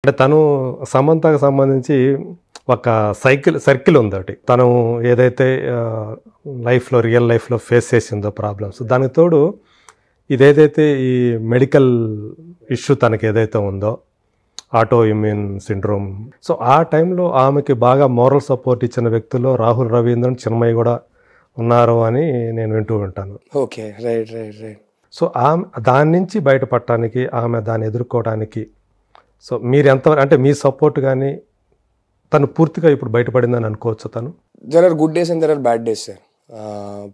అంటే తను సమంతకు సంబంధించి ఒక సర్కిల్ ఉంది ఒకటి. తను ఏదైతే లైఫ్లో రియల్ లైఫ్లో ఫేస్ చేసిందో ప్రాబ్లమ్స్, దానికి తోడు ఇదేదైతే ఈ మెడికల్ ఇష్యూ తనకి ఏదైతే ఉందో ఆటో ఇమ్యూన్ సిండ్రోమ్, సో ఆ టైంలో ఆమెకి బాగా మోరల్ సపోర్ట్ ఇచ్చిన వ్యక్తుల్లో రాహుల్ రవీంద్రన్, చిన్మయి కూడా ఉన్నారు అని నేను వింటూ ఉంటాను. Okay, right right right. So ఆమె దాని నుంచి బయటపడటానికి, ఆమె దాన్ని ఎదుర్కోవడానికి సో మీరు ఎంత అంటే మీ సపోర్ట్ కానీ తను పూర్తిగా ఇప్పుడు బయటపడిందని అనుకోవచ్చు? తను there are good days and there are bad days sir.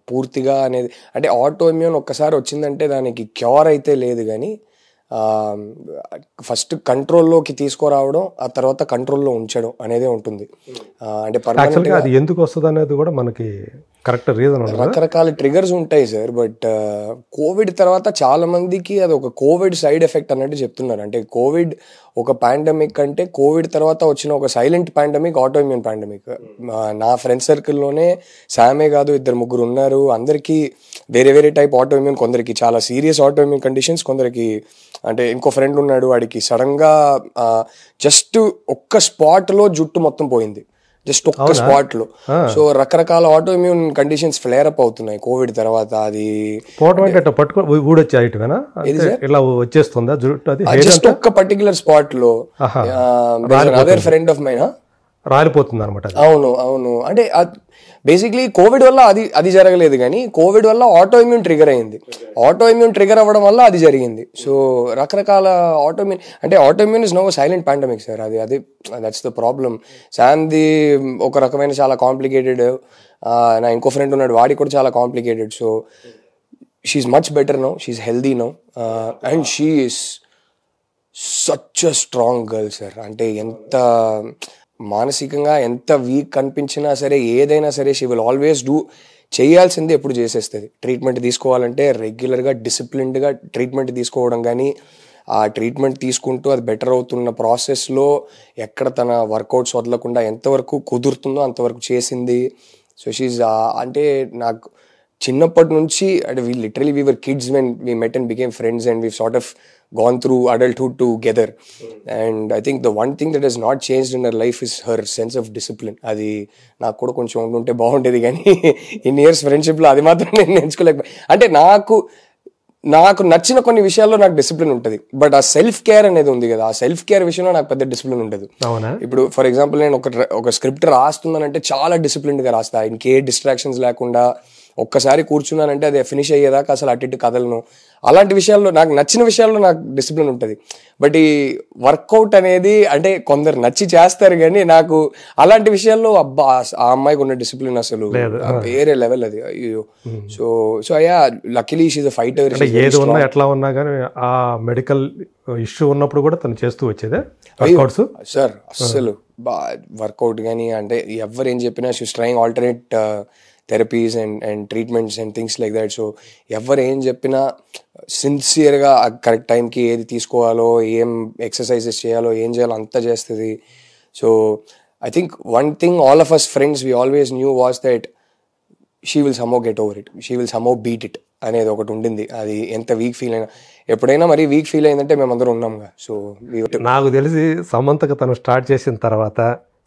పూర్తిగా అనేది అంటే ఆటో ఇమ్యూన్ ఒక్కసారి వచ్చిందంటే దానికి క్యూర్ అయితే లేదు, కానీ ఫస్ట్ కంట్రోల్లోకి తీసుకురావడం, ఆ తర్వాత కంట్రోల్లో ఉంచడం అనేదే ఉంటుంది. అంటే యాక్చువల్గా అది ఎందుకు వస్తుంది అనేది కూడా మనకి కరెక్ట్ రీజన్ ఉండదు. రకరకాల ట్రిగర్స్ ఉంటాయి సార్. బట్ కోవిడ్ తర్వాత చాలా మందికి అది ఒక కోవిడ్ సైడ్ ఎఫెక్ట్ అన్నట్టు చెప్తున్నారు. అంటే కోవిడ్ ఒక పాండమిక్ అంటే కోవిడ్ తర్వాత వచ్చిన ఒక silent pandemic auto immune pandemic. నా ఫ్రెండ్ సర్కిల్లోనే శామే కాదు, 2-3 ఉన్నారు. అందరికీ వేరే వేరే టైప్ ఆటో ఇమ్యూన్, కొందరికి చాలా సీరియస్ ఆటో ఇమ్యూన్ కండిషన్స్, కొందరికి అంటే ఇంకో ఫ్రెండ్ ఉన్నాడు, వాడికి సడన్గా జస్ట్ ఒక్క స్పాట్లో జుట్టు మొత్తం పోయింది, జస్ట్ ఒక్క స్పాట్ లో. సో రకరకాల auto immune conditions flare up అవుతున్నాయి కోవిడ్ తర్వాత. అది వచ్చేస్తుందా జస్ట్ ఒక్క పర్టికులర్ స్పాట్ లో. అదర్ ఫ్రెండ్ ఆఫ్ మైన్ రాలిపోతుంది అనమాట. అవును అవును. అంటే బేసిక్లీ కోవిడ్ వల్ల అది జరగలేదు, కానీ కోవిడ్ వల్ల ఆటో ఇమ్యూన్ ట్రిగర్ అయింది. ఆటో ఇమ్యూన్ ట్రిగర్ అవ్వడం వల్ల అది జరిగింది. సో రకరకాల ఆటో ఇమ్యూన్ అంటే auto immune is no silent pandemic sir. అది దట్స్ ద ప్రాబ్లమ్. శామ్ది ఒక రకమైన చాలా కాంప్లికేటెడ్, నా ఇంకో ఫ్రెండ్ ఉన్నాడు, వాడికి కూడా చాలా complicated. So she is much better now, she is healthy now, and she is such a strong girl sir. అంటే ఎంత మానసికంగా ఎంత వీక్ కనిపించినా సరే, ఏదైనా సరే షీ విల్ ఆల్వేస్ డూ. చేయాల్సింది ఎప్పుడు చేసేస్తుంది. ట్రీట్మెంట్ తీసుకోవాలంటే రెగ్యులర్గా డిసిప్లిన్డ్గా ట్రీట్మెంట్ తీసుకోవడం, కానీ ఆ ట్రీట్మెంట్ తీసుకుంటూ అది బెటర్ అవుతున్న ప్రాసెస్లో ఎక్కడ తన వర్కౌట్స్ వదలకుండా ఎంతవరకు కుదురుతుందో అంతవరకు చేసింది. సో షీజ్ అంటే నాకు చిన్నప్పటి నుంచి అంటే we were kids when we met and became friends, and we've sort of gone through adulthood together. And I think the one thing that has not changed in her life is her sense of discipline. అది నాకు కూడా కొంచెం ఉంటే బాగుండేది, కానీ in years ఫ్రెండ్షిప్లో అది మాత్రం నేను ఎంచుకోలేకపోయి. అంటే నాకు నచ్చిన కొన్ని విషయాల్లో నాకు డిసిప్లిన్ ఉంటుంది, బట్ ఆ సెల్ఫ్ కేర్ అనేది ఉంది కదా, ఆ సెల్ఫ్ కేర్ విషయంలో నాకు పెద్ద డిసిప్లిన్ ఉండదు. ఇప్పుడు ఫర్ ఎగ్జాంపుల్ నేను ఒక స్క్రిప్ట్ రాస్తున్నానంటే చాలా డిసిప్లిన్డ్గా రాస్తా, ఇంకే డిస్ట్రాక్షన్స్ లేకుండా. ఒక్కసారి కూర్చున్నానంటే అది ఫినిష్ అయ్యేదాకా అసలు అటు ఇటు కదలను. అలాంటి విషయాల్లో నాకు నచ్చిన విషయాల్లో నాకు డిసిప్లిన్ ఉంటుంది. బట్ ఈ వర్కౌట్ అనేది అంటే కొందరు నచ్చి చేస్తారు, కానీ నాకు అలాంటి విషయాల్లో అబ్బా ఆ అమ్మాయికి ఉన్న డిసిప్లిన్ అసలు వేరే లెవెల్ అది. అయ్యో. సో అయ్యా luckily she is a fighter. ఏది ఉన్నా ఎట్లా ఉన్నా కానీ ఆ మెడికల్ ఇష్యూ ఉన్నప్పుడు కూడా తను చేస్తూ వచ్చేదే సార్. అస్సలు వర్కౌట్ కానీ అంటే ఎవరు ఏం చెప్పినా she is trying alternate therapies and treatments and things like that. So ఎవరు ఏం చెప్పినా సిన్సియర్గా కరెక్ట్ టైంకి ఏది తీసుకోవాలో, ఏం ఎక్సర్సైజెస్ చేయాలో, ఏం చేయాలో అంతా చేస్తుంది. So I think one thing all of us friends we always knew was that she will somehow get over it, she will somehow beat it అనేది ఒకటి ఉండింది. అది ఎంత వీక్ ఫీల్ అయినా, ఎప్పుడైనా మరీ వీక్ ఫీల్ అయిందంటే మేమందరం ఉన్నాంగా. సో నాకు తెలిసి సమంతకు తను స్టార్ట్ చేసిన తర్వాత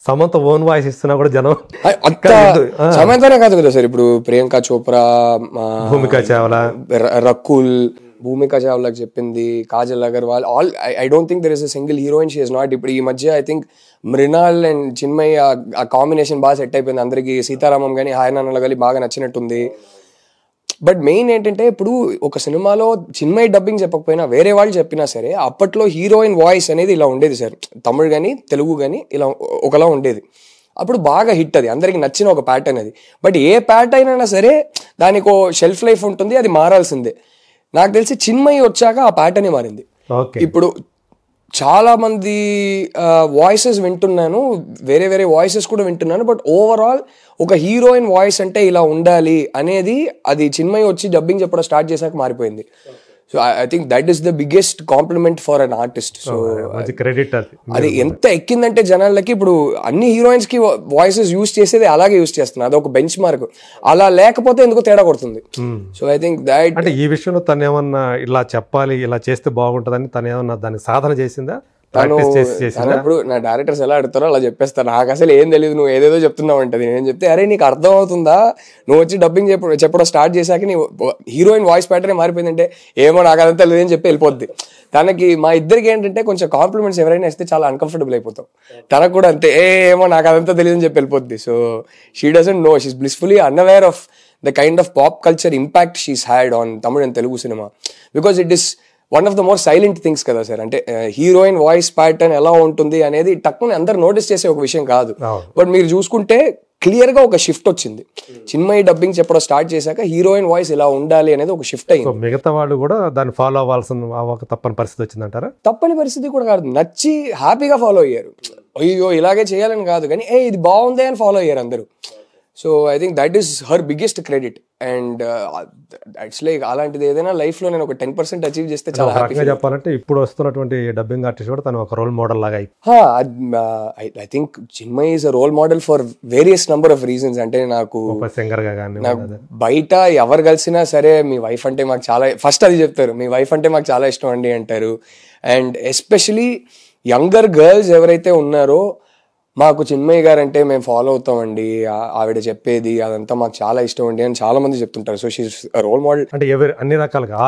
సమంత ఓన్ వాయిస్ ఇస్తున్నా కూడా జనం సమంతనే కాదు కదా సార్, ఇప్పుడు ప్రియాంక చోప్రా, భూమికా చావ్లా, రకుల్, భూమికా చావ్లాకి చెప్పింది, Kajal Aggarwal, all I don't think there is a single heroine she is not. ఇప్పుడు ఈ మధ్య I think Mrunal and Chinmayi ఆ కాంబినేషన్ బాగా సెట్ అయిపోయింది అందరికి. సీతారామం కానీ హాయ్ నాన్నలు కానీ బాగా నచ్చినట్టుంది. బట్ మెయిన్ ఏంటంటే ఇప్పుడు ఒక సినిమాలో చిన్మయి డబ్బింగ్ చెప్పకపోయినా వేరే వాళ్ళు చెప్పినా సరే, అప్పట్లో హీరోయిన్ వాయిస్ అనేది ఇలా ఉండేది సార్. తమిళ్ కానీ తెలుగు కానీ ఇలా ఒకలా ఉండేది. అప్పుడు బాగా హిట్, అది అందరికి నచ్చిన ఒక ప్యాటర్న్ అది. బట్ ఏ ప్యాటర్న్ అయినా సరే దానికి ఓ షెల్ఫ్ లైఫ్ ఉంటుంది, అది మారాల్సిందే. నాకు తెలిసి చిన్మయి వచ్చాక ఆ ప్యాటర్నే మారింది. ఇప్పుడు చాలా మంది వాయిసెస్ వింటున్నాను, వేరే వేరే వాయిసెస్ కూడా వింటున్నాను, బట్ ఓవరాల్ ఒక హీరోయిన్ వాయిస్ అంటే ఇలా ఉండాలి అనేది అది చిన్మయి వచ్చి డబ్బింగ్ చెప్పడం స్టార్ట్ చేశాక మారిపోయింది. So I think that is the biggest compliment for an artist. So credit అది ఎంత ఎక్కిందంటే జనాలకి, ఇప్పుడు అన్ని హీరోయిన్స్ కి వాయిసెస్ యూజ్ చేసేది అలాగే యూజ్ చేస్తున్నారు, అది ఒక బెంచ్ మార్క్. అలా లేకపోతే ఎందుకు తేడా కొడుతుంది. సో ఐ థింక్ దట్ అంటే ఈ విషయంలో తను ఏమన్నా ఇలా చెప్పాలి, ఇలా చేస్తే బాగుంటుందని తను ఏమన్నా దాన్ని సాధన చేసిందా, ఇప్పుడు నా డైరెక్టర్స్ ఎలా అడుగుతారో అలా చెప్పేస్తారు. నాకు అసలు ఏం తెలియదు, నువ్వు ఏదేదో చెప్తున్నావు అంటది. నేను చెప్తే అరే నీకు అర్థం అవుతుందా, నువ్వు వచ్చి డబ్బింగ్ చెప్పడం స్టార్ట్ చేశాక నీ హీరోయిన్ వాయిస్ ప్యాటర్న్ మారిపోయిందంటే ఏమో నాకు అదంతా లేదని చెప్పి వెళ్ళిపోద్ది. తనకి మా ఇద్దరికి ఏంటంటే కొంచెం కాంప్లిమెంట్స్ ఎవరైనా ఇస్తే చాలా అన్కంఫర్టబుల్ అయిపోతాం. తనకు కూడా అంతే, ఏమో నాకు అదంతా తెలియదని చెప్పి వెళ్ళిపోద్ది. So she doesn't know, she's blissfully unaware of the kind of pop culture impact she's had on Tamil and Telugu cinema, because it is one of the more silent things కదా సార్. అంటే heroine voice pattern ఎలా ఉంటుంది అనేది టక్కుని అందరు notice చేసే ఒక విషయం కాదు. బట్ మీరు చూసుకుంటే క్లియర్ గా ఒక షిఫ్ట్ వచ్చింది. చిన్మయి డబ్బింగ్ చెప్పడం స్టార్ట్ చేశాక హీరోయిన్ వాయిస్ ఇలా ఉండాలి అనేది ఒక షిఫ్ట్ అయింది. మిగతా వాళ్ళు కూడా దాన్ని ఫాలో అవ్వాల్సిన తప్పని పరిస్థితి వచ్చిందంటారా? తప్పని పరిస్థితి కూడా కాదు, నచ్చి హ్యాపీగా ఫాలో అయ్యారు. అయ్యో ఇలాగే చేయాలని కాదు కానీ ఇది బాగుంది అని ఫాలో అయ్యారు అందరూ. So I think that is her biggest credit. And it's like అలాంటిది ఏదైనా లైఫ్ లో నేను ఒక 10% అచీవ్ చేస్తే చాలా హ్యాపీగా చెప్పాలంటే ఇప్పుడు వస్తున్నటువంటి డబ్బింగ్ ఆర్టిస్ట్ కూడా తను ఒక రోల్ మోడల్ లాగా. I think Chinmayi is a role model for various number of reasons. అంటే నాకు సింగర్ గా కానీ బయట ఎవరు కలిసినా సరే మీ వైఫ్ అంటే మాకు చాలా, ఫస్ట్ అది చెప్తారు, మీ వైఫ్ అంటే మాకు చాలా ఇష్టం అండి అంటారు. అండ్ ఎస్పెషలీ యంగర్ గర్ల్స్ ఎవరైతే ఉన్నారో మాకు చిన్మయి గారు అంటే మేము ఫాలో అవుతామండి, ఆవిడ చెప్పేది అదంతా మాకు చాలా ఇష్టం అండి అని చాలా మంది చెప్తుంటారు. So she's role model. అంటే అన్ని రకాలుగా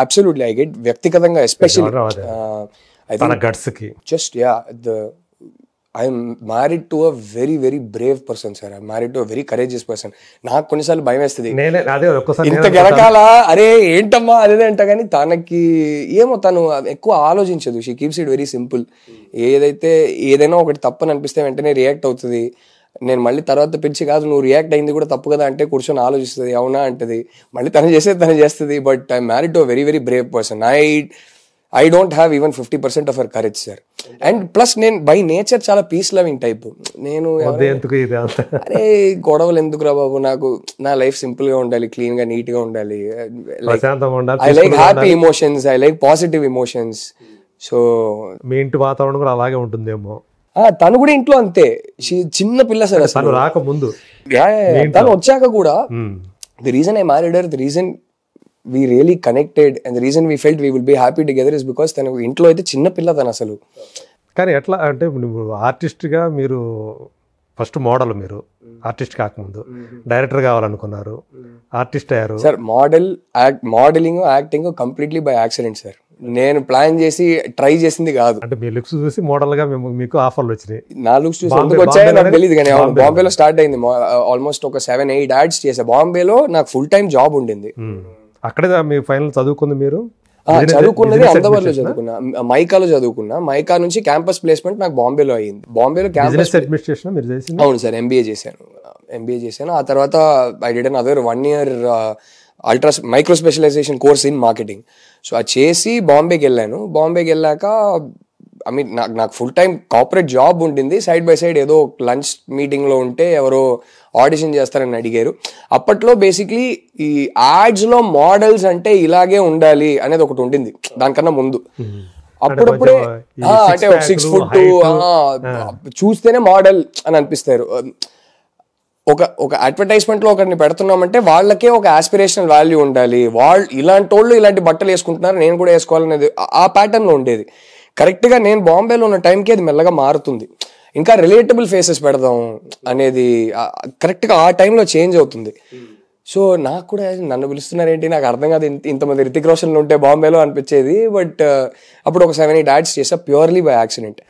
అబ్సల్యూట్లీ ఐ గెట్ వ్యక్తిగతంగా especially just I'm married to a very very brave person sir. I'm married to a very courageous person. నాకు కొన్నిసార్లు భయం వేస్తుంది, ఇంత గెలకాల అరే ఏంటమ్మా అదే అంట, కానీ తనకి ఏమో తను ఎక్కువ ఆలోచించదు. She keeps it very simple. ఏదైనా ఒకటి తప్పని అనిపిస్తే వెంటనే రియాక్ట్ అవుతుంది. నేను మళ్ళీ తర్వాత పిలిచి కాదు నువ్వు రియాక్ట్ అయింది కూడా తప్పు కదా అంటే కూర్చొని ఆలోచిస్తుంది, అవునా అంటది, మళ్ళీ తను చేస్తుంది. But I'm married to a very very brave person. I don't have even 50% of her courage, sir. And plus నేను బై నేచర్ చాలా పీస్ లవింగ్ టైప్. నేను అరే గొడవలు ఎందుకు రా బాబు, నాకు నా లైఫ్ సింపుల్ గా ఉండాలి, క్లీన్ గా నీట్ గా ఉండాలి. I like happy emotions, I like positive emotions. So మీ ఇంటి వాతావరణం కూడా అలాగే ఉంటుందేమో. తను కూడా ఇంట్లో అంతే, చిన్న పిల్ల సార్. తను రాకముందు తను వచ్చాక కూడా the reason I married her, the reason we really connected and the reason we felt we will be happy together is because తను ఇంట్లో అయితే చిన్న పిల్ల తను అసలు. కానీ ఎట్లా అంటే నువ్వు ఆర్టిస్ట్గా మీరు ఫస్ట్ మోడల్, మీరు ఆర్టిస్ట్ కాకముందు డైరెక్టర్ కావాలనుకున్నారు, ఆర్టిస్ట్ అయ్యారు sir. Modelling acting completely by accident sir. నేను ప్లాన్ చేసి ట్రై చేసింది కాదు. అంటే మీ లుక్స్ చూసి మోడల్ గా మీకు ఆఫర్లు వచ్చినాయి. నా లుక్స్ చూసి ఎందుకు వచ్చాయో నాకు తెలియదు, కానీ బాంబేలో స్టార్ట్ అయింది. ఆల్మోస్ట్ ఒక 7-8 యాడ్స్ చేసా. బాంబేలో నాకు ఫుల్ టైం జాబ్ ఉండింది. అక్కడే మీ ఫైనల్ చదువుకుంది మీరు? చదువుకున్నది అహ్మదాబాద్లో చదువుకున్నా, మైకాలో చదువుకున్నా. మైకా నుంచి క్యాంపస్ ప్లేస్మెంట్ నాకు బాంబేలో అయ్యింది. బాంబేలో క్యాంపస్ అడ్మినిస్ట్రేషన్ మీరు చేసింది? అవును సార్, ఎంబీఏ చేశాను. ఆ తర్వాత I did another 1 year micro specialization course in marketing. So అది చేసి బాంబేకి వెళ్ళాను. బాంబేకి వెళ్ళాక ఐ మీన్ నాకు ఫుల్ టైం కార్పొరేట్ జాబ్ ఉంటుంది. సైడ్ బై సైడ్ ఏదో లంచ్ మీటింగ్లో ఉంటే ఎవరో ఆడిషన్ చేస్తారని అడిగారు. అప్పట్లో బేసిక్లీ ఈ యాడ్స్లో మోడల్స్ అంటే ఇలాగే ఉండాలి అనేది ఒకటి ఉండింది దానికన్నా ముందు. అప్పుడప్పుడే అంటే 6 foot చూస్తేనే మోడల్ అని అనిపిస్తారు. ఒక అడ్వర్టైజ్మెంట్ లో ఒకరిని పెడుతున్నామంటే వాళ్ళకే ఒక ఆస్పిరేషనల్ వాల్యూ ఉండాలి. వాళ్ళు ఇలాంటి వాళ్ళు ఇలాంటి బట్టలు వేసుకుంటున్నారు, నేను కూడా వేసుకోవాలనేది ఆ ప్యాటర్న్ లో ఉండేది. కరెక్ట్ గా నేను బాంబేలో ఉన్న టైంకి అది మెల్లగా మారుతుంది. ఇంకా రిలేటబుల్ ఫేసెస్ పెడదాం అనేది కరెక్ట్ గా ఆ టైంలో చేంజ్ అవుతుంది. సో నాకు కూడా నన్ను పిలుస్తున్నారు ఏంటి నాకు అర్థం కాదు, ఇంతమంది రితిక్ రోషన్లు ఉంటే బాంబేలో అనిపించేది. బట్ అప్పుడు ఒక 7-8 యాడ్స్ చేసా ప్యూర్లీ బై యాక్సిడెంట్.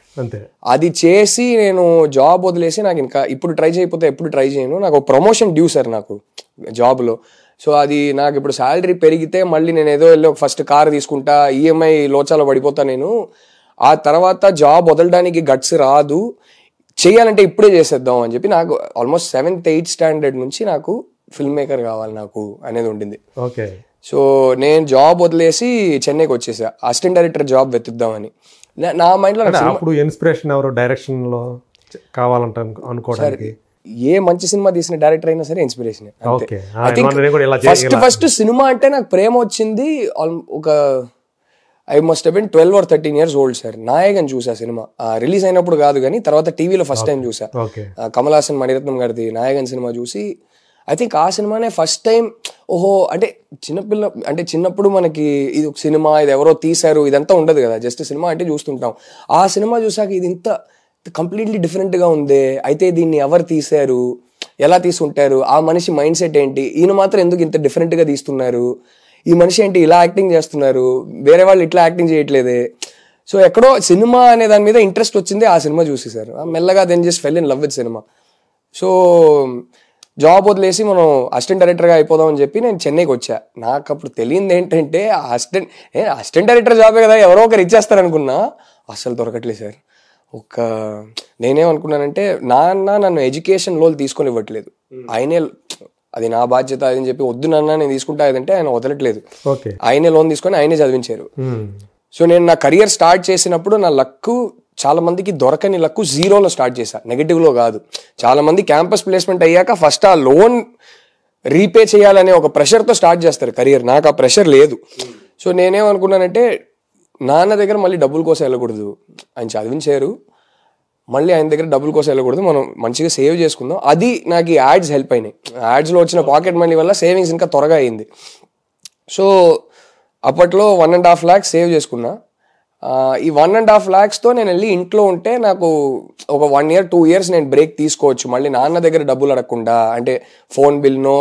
అది చేసి నేను జాబ్ వదిలేసి నాకు ఇంకా ఇప్పుడు ట్రై చేయకపోతే ఎప్పుడు ట్రై చేయను. నాకు ఒక ప్రమోషన్ డ్యూ సార్ నాకు జాబ్లో. సో అది నాకు ఇప్పుడు శాలరీ పెరిగితే మళ్ళీ నేను ఏదో వెళ్ళి ఫస్ట్ కార్ తీసుకుంటా, ఈఎంఐ లోచాలో పడిపోతా నేను. ఆ తర్వాత జాబ్ వదలడానికి గట్స్ రాదు, చేయాలంటే ఇప్పుడే చేసేద్దాం అని చెప్పి నాకు ఆల్మోస్ట్ 7th 8th స్టాండర్డ్ నుంచి నాకు ఫిల్మ్ మేకర్ కావాలి నాకు అనేది ఉండింది. ఓకే. సో నేను జాబ్ వదిలేసి చెన్నైకి వచ్చేసా, అసిస్టెంట్ డైరెక్టర్ జాబ్ వెతుకుదామని. నా మైండ్ లో అప్పుడు ఇన్స్పిరేషన్ ఎవరు డైరెక్షన్ లో కావాలంట అనుకోవడానికి? ఏ మంచి సినిమా తీసిన డైరెక్టర్ అయినా సరే ఇన్స్పిరేషన్. ఫస్ట్ సినిమా అంటే నాకు ప్రేమ వచ్చింది ఒక I must have been 12 or 13 years old sir. Nayagan చూసా సినిమా, రిలీజ్ అయినప్పుడు కాదు కానీ తర్వాత టీవీలో ఫస్ట్ టైం చూసా. కమల్ హాసన్ మణిరత్నం గారిది నాయగన్ సినిమా చూసి ఐ థింక్ ఆ సినిమానే ఫస్ట్ టైం ఓహో అంటే చిన్నప్పుడు మనకి ఇది ఒక సినిమా, ఇది ఎవరో తీశారు ఇదంతా ఉండదు కదా, జస్ట్ సినిమా అంటే చూస్తుంటాం. ఆ సినిమా చూసాక ఇది ఇంత కంప్లీట్లీ డిఫరెంట్గా ఉంది, అయితే దీన్ని ఎవరు తీశారు, ఎలా తీసుంటారు, ఆ మనిషి మైండ్ సెట్ ఏంటి, ఈయన మాత్రం ఎందుకు ఇంత డిఫరెంట్గా తీస్తున్నారు, ఈ మనిషి ఏంటి ఇలా యాక్టింగ్ చేస్తున్నారు, వేరే వాళ్ళు ఇట్లా యాక్టింగ్ చేయట్లేదే. సో ఎక్కడో సినిమా అనే దాని మీద ఇంట్రెస్ట్ వచ్చింది ఆ సినిమా చూసేసారు. మెల్లగా then just fell in love with cinema. So job వదిలేసి మనం అసిస్టెంట్ డైరెక్టర్గా అయిపోదాం అని చెప్పి నేను చెన్నైకి వచ్చా. నాకు అప్పుడు తెలియంది ఏంటంటే అసిస్టెంట్ డైరెక్టర్ జాబే కదా, ఎవరో ఒకరు ఇచ్చేస్తారు అనుకున్నా. అస్సలు దొరకట్లేదు సార్. నేనేమనుకున్నానంటే నాన్న నన్ను ఎడ్యుకేషన్ లోన్ తీసుకొని ఇవ్వట్లేదు, ఆయనే అది నా బాధ్యత అని చెప్పి వద్దు నాన్న నేను తీసుకుంటా ఏదంటే ఆయన వదలట్లేదు. ఆయనే లోన్ తీసుకొని ఆయనే చదివించారు. సో నేను నా కెరియర్ స్టార్ట్ చేసినప్పుడు నా లక్ చాలా మందికి దొరకని లక్ జీరోలో స్టార్ట్ చేశా, నెగటివ్లో కాదు. చాలా మంది క్యాంపస్ ప్లేస్మెంట్ అయ్యాక ఫస్ట్ ఆ లోన్ రీపే చేయాలనే ఒక ప్రెషర్తో స్టార్ట్ చేస్తారు కెరియర్. నాకు ఆ ప్రెషర్ లేదు. సో నేనేమనుకున్నానంటే నాన్న దగ్గర మళ్ళీ డబ్బుల కోసం వెళ్ళకూడదు, ఆయన చదివించారు, మళ్ళీ ఆయన దగ్గర డబ్బుల కోసం వెళ్ళకూడదు, మనం మంచిగా సేవ్ చేసుకుందాం. అది నాకు ఈ యాడ్స్ హెల్ప్ అయినాయి. యాడ్స్లో వచ్చిన పాకెట్ మనీ వల్ల సేవింగ్స్ ఇంకా త్వరగా అయింది. సో అప్పట్లో 1.5 lakhs సేవ్ చేసుకున్నా. ఈ 1.5 lakhsతో నేను వెళ్ళి ఇంట్లో ఉంటే నాకు ఒక 1 year 2 years నేను బ్రేక్ తీసుకోవచ్చు, మళ్ళీ నాన్న దగ్గర డబ్బులు అడగకుండా. అంటే ఫోన్ బిల్నో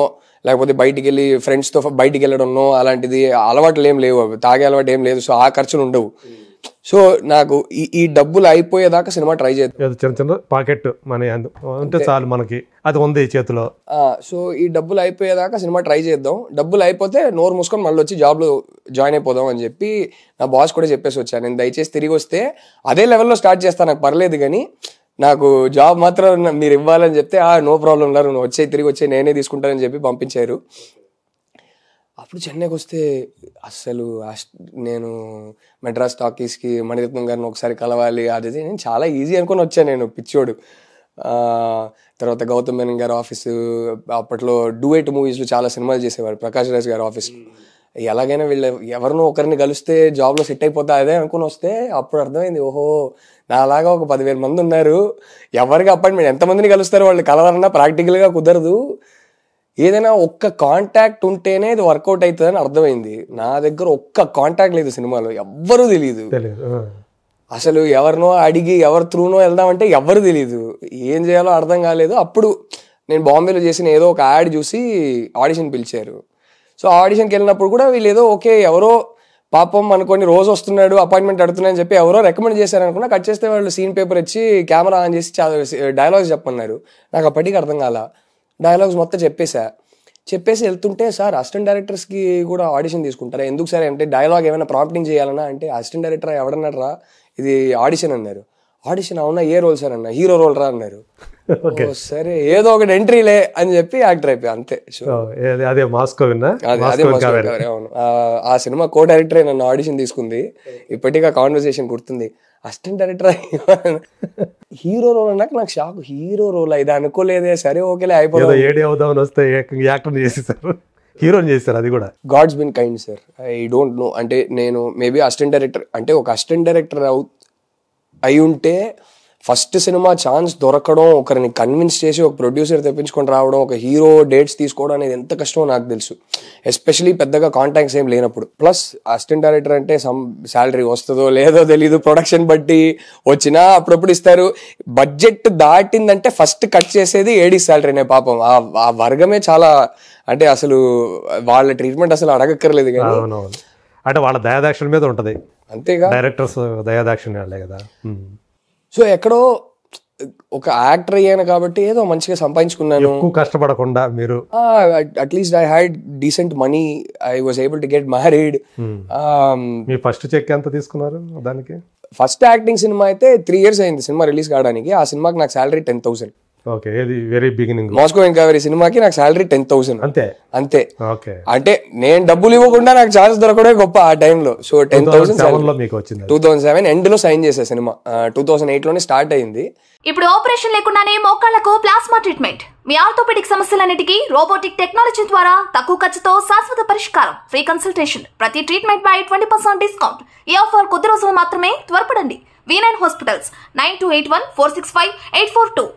లేకపోతే బయటికి వెళ్ళి ఫ్రెండ్స్తో బయటికి వెళ్ళడంనో అలాంటిది అలవాట్లు ఏం లేవు, తాగే అలవాటు ఏం లేదు. సో ఆ ఖర్చులు ఉండవు. సో నాకు ఈ డబ్బులు అయిపోయేదాకా సినిమా ట్రై చేద్దాం, చిన్న చిన్న పాకెట్ మనీ అంటే చాలు మనకి, అది ఉంది చేతిలో. సో ఈ డబ్బులు అయిపోయేదాకా సినిమా ట్రై చేద్దాం, డబ్బులు అయిపోతే నోరు మూసుకొని మళ్ళీ వచ్చి జాబ్లో జాయిన్ అయిపోదాం అని చెప్పి నా బాస్ కూడా చెప్పేసి వచ్చాను. నేను దయచేసి తిరిగి వస్తే అదే లెవెల్లో స్టార్ట్ చేస్తాను, నాకు పర్లేదు, కానీ నాకు జాబ్ మాత్రం మీరు ఇవ్వాలని చెప్తే నో ప్రాబ్లం లేరు, నువ్వు తిరిగి వచ్చే నేనే తీసుకుంటానని చెప్పి పంపించారు. అప్పుడు చెన్నైకి వస్తే అస్సలు నేను మెడ్రాస్ టాకీస్కి మణిరత్నం గారిని ఒకసారి కలవాలి, అది నేను చాలా ఈజీ అనుకుని వచ్చాను, నేను పిచ్చోడు. తర్వాత గౌతమ్ మేనన్ గారి ఆఫీసు, అప్పట్లో డూయట్ మూవీస్లో చాలా సినిమాలు చేసేవారు, ప్రకాష్ రాజ్ గారి ఆఫీస్. ఎలాగైనా వీళ్ళు ఎవరినో ఒకరిని కలిస్తే జాబ్లో సెట్ అయిపోతా అదే అనుకుని వస్తే అప్పుడు అర్థమైంది, ఓహో నాలాగా ఒక 10,000 మంది ఉన్నారు, ఎవరికి అపాయింట్మెంట్ ఎంతమందిని కలుస్తారు, వాళ్ళు కలవాలన్నా ప్రాక్టికల్గా కుదరదు, ఏదైనా ఒక్క కాంటాక్ట్ ఉంటేనే ఇది వర్కౌట్ అవుతుందని అర్థమైంది. నా దగ్గర ఒక్క కాంటాక్ట్ లేదు సినిమాలో, ఎవ్వరూ తెలియదు అసలు. ఎవరినో అడిగి ఎవరి త్రూనో వెళ్దామంటే ఎవ్వరు తెలియదు, ఏం చేయాలో అర్థం కాలేదు. అప్పుడు నేను బాంబేలో చేసిన ఏదో ఒక యాడ్ చూసి ఆడిషన్ పిలిచారు. సో ఆడిషన్కి వెళ్ళినప్పుడు కూడా వీళ్ళు ఏదో ఓకే ఎవరో పాపం అనుకోని రోజు వస్తున్నాడు అపాయింట్మెంట్ అడుగుతున్నాయని చెప్పి ఎవరో రికమెండ్ చేశారు అనుకున్నా. కట్ చేస్తే వాళ్ళు సీన్ పేపర్ ఇచ్చి కెమెరా ఆన్ చేసి డైలాగ్స్ చెప్పన్నారు. నాకు అప్పటికి అర్థం కాల. డైలాగ్స్ మొత్తం చెప్పేసి వెళ్తుంటే, సార్ అసిస్టెంట్ డైరెక్టర్స్కి కూడా ఆడిషన్ తీసుకుంటారా, ఎందుకు సార్ అంటే డైలాగ్ ఏమైనా ప్రాంప్టింగ్ చేయాలన్నా అంటే అసిస్టెంట్ డైరెక్టర్ ఎవడన్నాడు రా, ఇది ఆడిషన్ అన్నారు. ఆడిషన్ అవునా, ఏ రోల్ సార్ అన్న, హీరో రోల్ రా అన్నారు. సరే ఏదో ఒకటి ఎంట్రీలే అని చెప్పి యాక్టర్ అయిపోయా అంతే. అదే మాస్కో అవును, ఆ సినిమా కో డైరెక్టరే నన్ను ఆడిషన్ తీసుకుంది. ఇప్పటికీ ఆ కాన్వర్సేషన్ గుర్తుంది. అసిస్టెంట్ డైరెక్టర్ హీరో రోల్ అన్నాక నాకు షాక్, హీరో రోల్ ఇది అనుకోలేదే, సరే ఓకేలే అయిపోయింది. హీరోని చేశారు, అది కూడా God's been kind sir. I don't know, అంటే నేను మేబీ అసిస్టెంట్ డైరెక్టర్ అంటే ఒక అసిస్టెంట్ డైరెక్టర్ అయి ఉంటే ఫస్ట్ సినిమా ఛాన్స్ దొరకడం, ఒకరిని కన్విన్స్ చేసి ఒక ప్రొడ్యూసర్ తెప్పించుకొని రావడం, ఒక హీరో డేట్స్ తీసుకోవడం అనేది ఎంత కష్టమో నాకు తెలుసు, ఎస్పెషలీ పెద్దగా కాంటాక్ట్స్ ఏం లేనప్పుడు. ప్లస్ అసిస్టెంట్ డైరెక్టర్ అంటే సమ్ శాలరీ వస్తుందో లేదో తెలీదు, ప్రొడక్షన్ బట్టి వచ్చినా అప్పుడప్పుడు ఇస్తారు. బడ్జెట్ దాటిందంటే ఫస్ట్ కట్ చేసేది ఏడీ శాలరీనే. పాపం ఆ వర్గమే చాలా, అంటే అసలు వాళ్ళ ట్రీట్మెంట్ అసలు అడగక్కర్లేదు. కానీ అంటే వాళ్ళ దయాదాక్షిణ్యం మీద ఉంటది, అంతేగా డైరెక్టర్స్ దయాదాక్షిణ్యాలే కదా. సో ఎక్కడో ఒక యాక్టర్ అయ్యాను కాబట్టి ఏదో మంచిగా సంపాదించుకున్నాను, కష్టపడకుండా. మీరు at least I had decent money, I was able to get married. మీ ఫస్ట్ చెక్ ఎంత తీసుకున్నారు దానికి? ఫస్ట్ యాక్టింగ్ సినిమా అయితే 3 years అయింది సినిమా రిలీజ్ కావడానికి. ఆ సినిమాకి నాకు శాలరీ 10,000. ఓకే, ఇది వెరీ బిగినింగ్. మాస్కో ఎంక్వైరీ సినిమాకి నాకు శాలరీ 10,000 అంతే. ఓకే, అంటే నేను డబ్బులు ఇవ్వకుండా నాకు ఛాన్స్ దొరకడే గొప్ప ఆ టైంలో. సో 10,000 మీకు వచ్చింది. 2007 ఎండ్ లో సైన్ చేసే సినిమా 2008 లోనే స్టార్ట్ అయింది. ఇప్పుడు ఆపరేషన్ లేకుండానే మోకాళ్లకు ప్లాస్మా ట్రీట్మెంట్, మీ ఆర్థోపెడిక్ సమస్యలన్నిటికీ రోబోటిక్ టెక్నాలజీ ద్వారా తక్కువ ఖర్చుతో శాశ్వత పరిష్కారం, ఫ్రీ కన్సల్టేషన్, ప్రతి ట్రీట్మెంట్ పై 20% డిస్కౌంట్. ఈ ఆఫర్ కొద్ది రోజులు మాత్రమే, త్వరపడండి. V9 hospitals 9281465842.